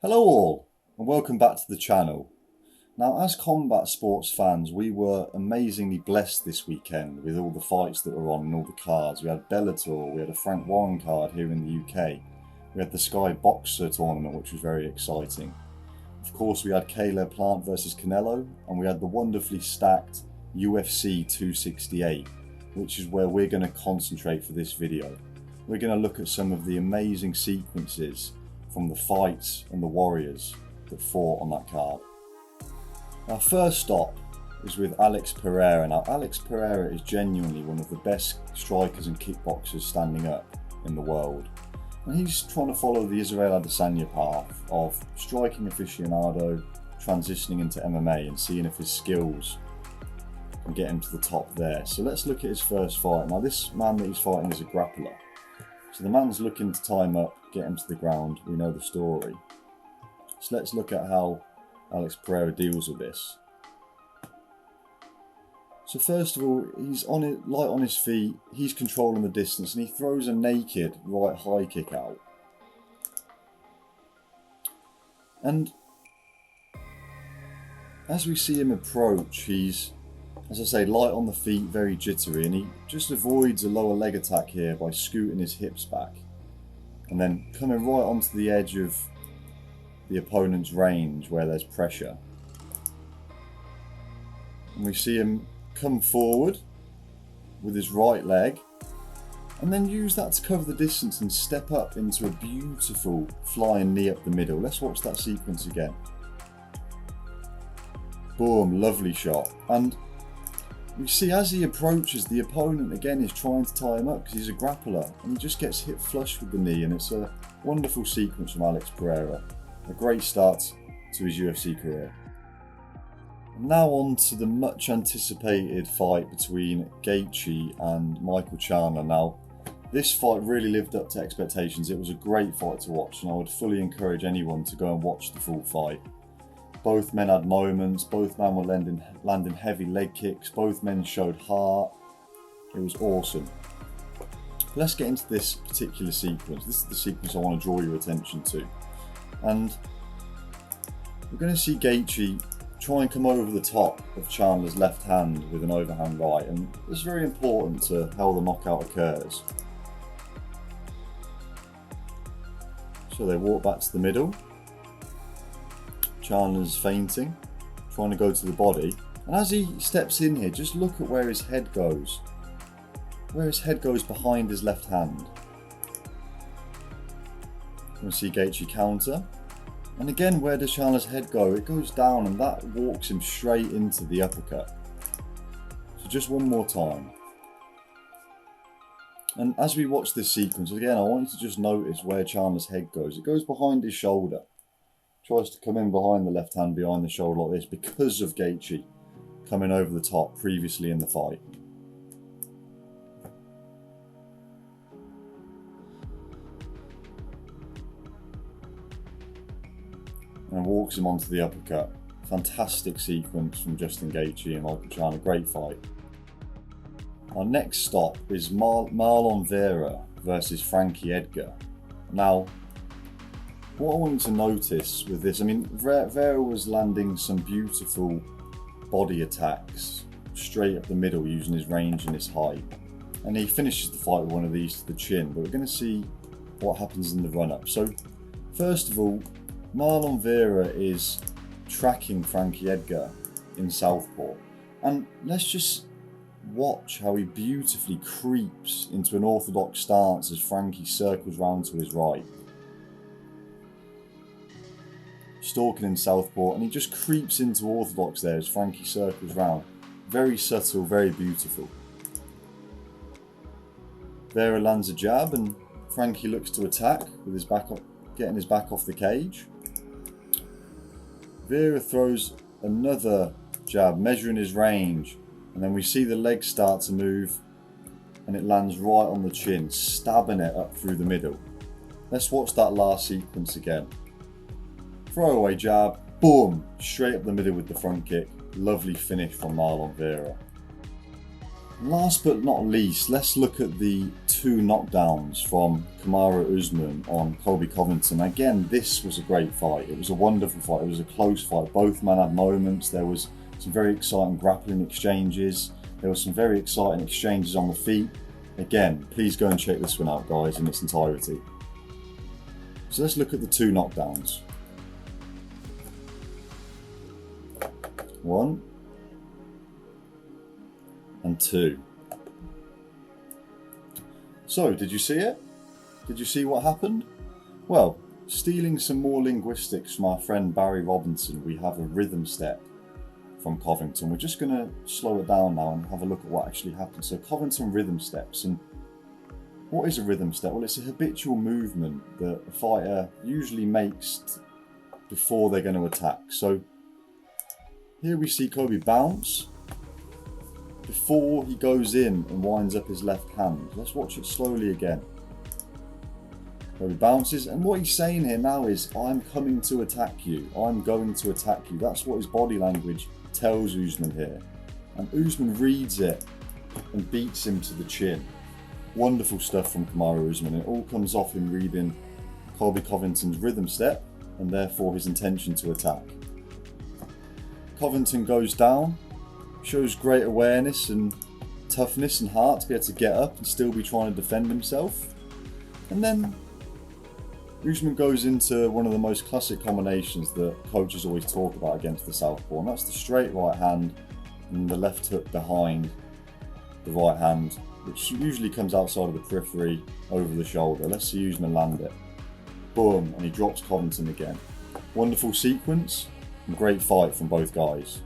Hello all, and welcome back to the channel. Now, as combat sports fans, we were amazingly blessed this weekend with all the fights that were on and all the cards. We had Bellator, we had a Frank Warren card here in the UK, we had the Sky Boxer tournament, which was very exciting. Of course, we had Caleb Plant versus Canelo, and we had the wonderfully stacked UFC 268, which is where we're going to concentrate for this video. We're going to look at some of the amazing sequences from the fights and the warriors that fought on that card. Our first stop is with Alex Pereira. Now, Alex Pereira is genuinely one of the best strikers and kickboxers standing up in the world. And he's trying to follow the Israel Adesanya path of striking aficionado, transitioning into MMA and seeing if his skills can get him to the top there. So let's look at his first fight. Now, this man that he's fighting is a grappler. So the man's looking to tie him up, get him to the ground. We know the story. So let's look at how Alex Pereira deals with this. So first of all, he's light on his feet, he's controlling the distance, and he throws a naked right high kick out. And as we see him approach, he's, as I say, light on the feet, very jittery, and he just avoids a lower leg attack here by scooting his hips back and then coming right onto the edge of the opponent's range where there's pressure. And we see him come forward with his right leg and then use that to cover the distance and step up into a beautiful flying knee up the middle. Let's watch that sequence again. Boom, lovely shot. And we see as he approaches, the opponent again is trying to tie him up because he's a grappler, and he just gets hit flush with the knee, and it's a wonderful sequence from Alex Pereira. A great start to his UFC career. Now on to the much anticipated fight between Gaethje and Michael Chandler. Now, this fight really lived up to expectations. It was a great fight to watch, and I would fully encourage anyone to go and watch the full fight. Both men had moments, both men were landing heavy leg kicks, both men showed heart. It was awesome. Let's get into this particular sequence. This is the sequence I want to draw your attention to. And we're going to see Gaethje try and come over the top of Chandler's left hand with an overhand right, and it's very important to how the knockout occurs. So they walk back to the middle. Chandler's feinting, trying to go to the body, and as he steps in here, just look at where his head goes. Where his head goes behind his left hand. We see Gaethje counter, and again, where does Chandler's head go? It goes down, and that walks him straight into the uppercut. So just one more time. And as we watch this sequence, again, I want you to just notice where Chandler's head goes. It goes behind his shoulder. Tries to come in behind the left hand, behind the shoulder like this, because of Gaethje coming over the top previously in the fight. And walks him onto the uppercut. Fantastic sequence from Justin Gaethje and Michael Chandler, great fight. Our next stop is Marlon Vera versus Frankie Edgar. Now, what I want you to notice with this, I mean, Vera was landing some beautiful body attacks straight up the middle using his range and his height. And he finishes the fight with one of these to the chin, but we're going to see what happens in the run-up. So, first of all, Marlon Vera is tracking Frankie Edgar in southpaw. And let's just watch how he beautifully creeps into an orthodox stance as Frankie circles round to his right. Stalking in southpaw, and he just creeps into orthodox there as Frankie circles round. Very subtle, very beautiful. Vera lands a jab, and Frankie looks to attack with his back up, getting his back off the cage. Vera throws another jab, measuring his range, and then we see the legs start to move, and it lands right on the chin, stabbing it up through the middle. Let's watch that last sequence again. Throwaway jab, boom, straight up the middle with the front kick. Lovely finish from Marlon Vera. Last but not least, let's look at the 2 knockdowns from Kamaru Usman on Colby Covington. Again, this was a great fight. It was a wonderful fight. It was a close fight. Both men had moments. There was some very exciting grappling exchanges. There was some very exciting exchanges on the feet. Again, please go and check this one out, guys, in its entirety. So let's look at the 2 knockdowns. 1 and 2. So, did you see it? Did you see what happened? Well, stealing some more linguistics from our friend Barry Robinson, we have a rhythm step from Covington. We're just going to slow it down now and have a look at what actually happened. So Covington rhythm steps. And what is a rhythm step? Well, it's a habitual movement that a fighter usually makes before they're going to attack. So here we see Colby bounce before he goes in and winds up his left hand. Let's watch it slowly again. Colby bounces, and what he's saying here now is, I'm coming to attack you. I'm going to attack you. That's what his body language tells Usman here. And Usman reads it and beats him to the chin. Wonderful stuff from Kamaru Usman. It all comes off him reading Colby Covington's rhythm step and therefore his intention to attack. Covington goes down, shows great awareness and toughness and heart to be able to get up and still be trying to defend himself. And then Usman goes into one of the most classic combinations that coaches always talk about against the southpaw, and that's the straight right hand and the left hook behind the right hand, which usually comes outside of the periphery over the shoulder. Let's see Usman land it. Boom, and he drops Covington again. Wonderful sequence and great fight from both guys.